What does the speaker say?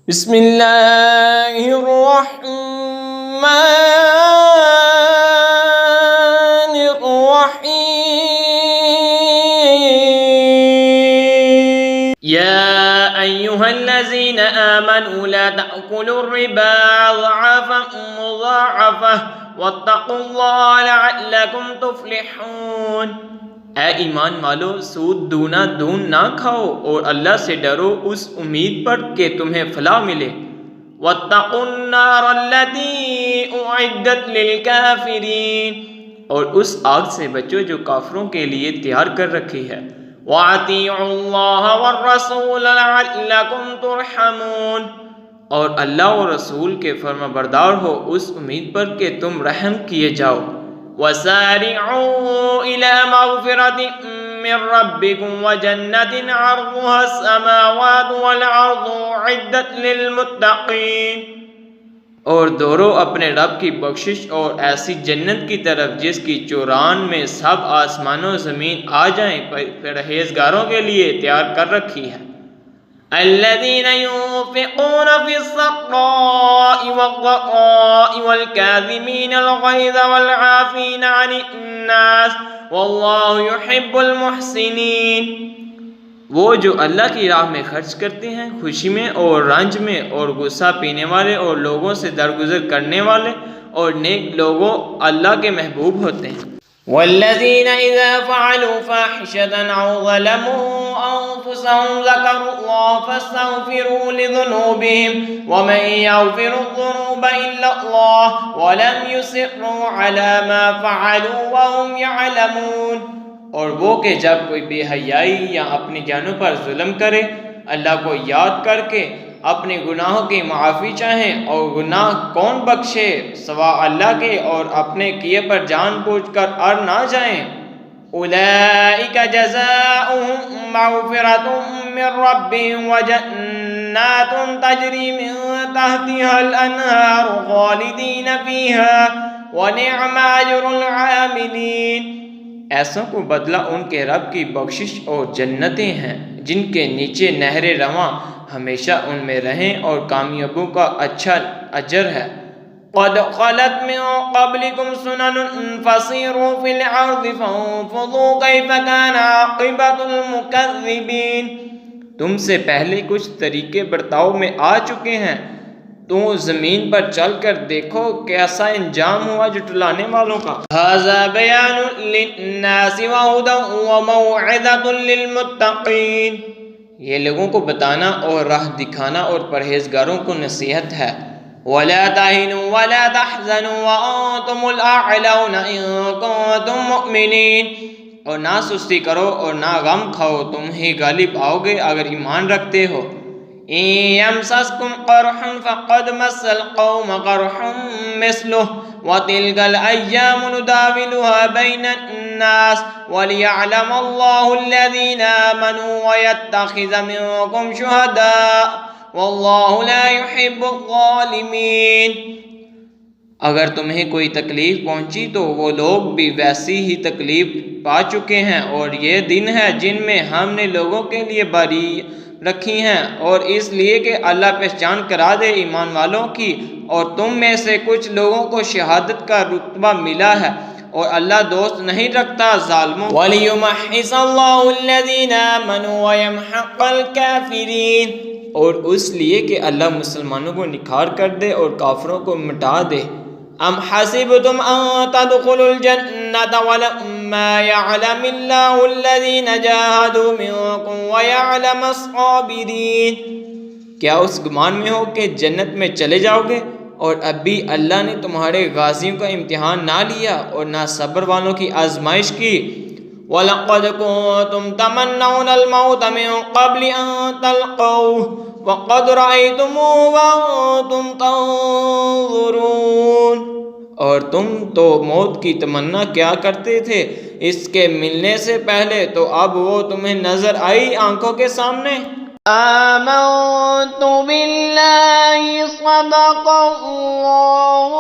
بسم اللہ الرحمن الرحیم یا ایہا الذین آمنوا لا تأکلوا الربا اضعافا مضاعفہ واتقوا اللہ لعلکم تفلحون۔ اے ایمان والو، سود دونا دون نہ کھاؤ اور اللہ سے ڈرو اس امید پر کہ تمہیں فلاح ملے۔ واتقوا النار التي اعدت للكافرین، اور اس آگ سے بچو جو کافروں کے لیے تیار کر رکھی ہے۔ واطیعوا اللہ والرسول لعلکم ترحمون، اور اللہ اور رسول کے فرما بردار ہو اس امید پر کہ تم رحم کیے جاؤ۔ وَسَارِعُوا إِلَى مَغْفِرَةٍ مِّن رَّبِّكُمْ وَجَنَّةٍ عَرْضُهَا السَّمَاوَاتُ وَالْأَرْضُ أُعِدَّتْ لِلْمُتَّقِينَ، اور دوڑو اپنے رب کی بخشش اور ایسی جنت کی طرف جس کی چوران میں سب آسمان و زمین آ جائیں، پرہیزگاروں کے لیے تیار کر رکھی ہے۔ الذين ينفقون في السراء والضراء والكاظمين الغيظ والعافين عن الناس والله يحب المحسنين، وہ جو اللہ کی راہ میں خرچ کرتے ہیں خوشی میں اور رنج میں، اور غصہ پینے والے اور لوگوں سے درگزر کرنے والے اور نیک لوگوں اللہ کے محبوب ہوتے ہیں۔ والذین اذا فعلوا فاحشة او ظلموا انفسهم ذکروا اللہ فاستغفروا لذنوبهم ومن یغفر الذنوب الا اللہ ولم يصروا على ما فعلوا وهم يعلمون، اور وہ کہ جب کوئی بے حیائی یا اپنی جانوں پر ظلم کرے، اللہ کو یاد کر کے اپنے گناہوں کی معافی چاہیں، اور گناہ کون بخشے سوا اللہ کے، اور اپنے کیے پر جان بوجھ کر اڑ نہ جائیں۔ اولئک جزاؤہم مغفرۃ من ربہم وجنات تجری من تحتها الانہار خالدین فیہا ونعم اجر العاملین، ایسوں کو بدلہ ان کے رب کی بخشش اور جنتیں ہیں جن کے نیچے نہریں رواں، ہمیشہ ان میں رہیں، اور کامیابوں کا اچھا اجر ہے۔ قد خلت من قبلكم سنن فسيروا في الارض فانظروا كيف كان عاقبة المكذبين، تم سے پہلے کچھ طریقے برتاؤ میں آ چکے ہیں، تو زمین پر چل کر دیکھو کیسا انجام ہوا جھٹلانے والوں کا۔ ھذا بیان للناس وہدی وموعظۃ للمتقین، یہ لوگوں کو بتانا اور راہ دکھانا اور پرہیزگاروں کو نصیحت ہے۔ وَلَا تَهِنُوا وَلَا تَحْزَنُوا وَأَنتُمُ الْأَعْلَوْنَ إِن كُنتُم مُّؤْمِنِينَ، اور نہ سستی کرو اور نہ غم کھاؤ، تم ہی غالب آؤ گے اگر ایمان رکھتے ہو۔ إِن يَمْسَسْكُمْ قَرْحٌ فَقَدْ مَسَّ الْقَوْمَ قَرْحٌ مِّثْلُهُ وَتِلْكَ الْأَيَّامُ نُدَاوِلُهَا بَيْنَ النَّاسِ وَلِيَعْلَمَ اللَّهُ الَّذِينَ آمَنُوا وَيَتَّخِذَ مِنكُمْ شُهَدَاءَ وَاللَّهُ لَا يُحِبُّ الظَّالِمِينَ، اگر تمہیں کوئی تکلیف پہنچی تو وہ لوگ بھی ویسی ہی تکلیف پا چکے ہیں، اور یہ دن ہے جن میں ہم نے لوگوں کے لیے باری رکھی ہیں، اور اس لیے کہ اللہ پہچان کرا دے ایمان والوں کی، اور تم میں سے کچھ لوگوں کو شہادت کا رتبہ ملا ہے، اور اللہ دوست نہیں رکھتا ظالموں۔ وَلِيُمَحِّصَ اللَّهُ الَّذِينَ آمَنُوا وَيَمْحَقَ الْكَافِرِينَ، اور اس لیے کہ اللہ مسلمانوں کو نکھار کر دے اور کافروں کو مٹا دے۔ ام حسبتم ان تدخلوا الجنة ولما يعلم الله الذين جاهدوا منكم ويعلم الصابرين، کیا اس گمان میں ہو کہ جنت میں چلے جاؤ گے، اور اب بھی اللہ نے تمہارے غازیوں کا امتحان نہ لیا اور نہ صبر والوں کی آزمائش کی۔ وَلَقَدْ كُنتُمْ تَمَنَّوْنَ الْمَوْتَ مِن قَبْلِ أَن تَلْقَوْهُ وَقَدْ رَأَيْتُمُوهُ وَأَنتُمْ تَنظُرُونَ، اور تم تو موت کی تمنا کیا کرتے تھے اس کے ملنے سے پہلے، تو اب وہ تمہیں نظر آئی آنکھوں کے سامنے۔ آمنت باللہ صدق اللہ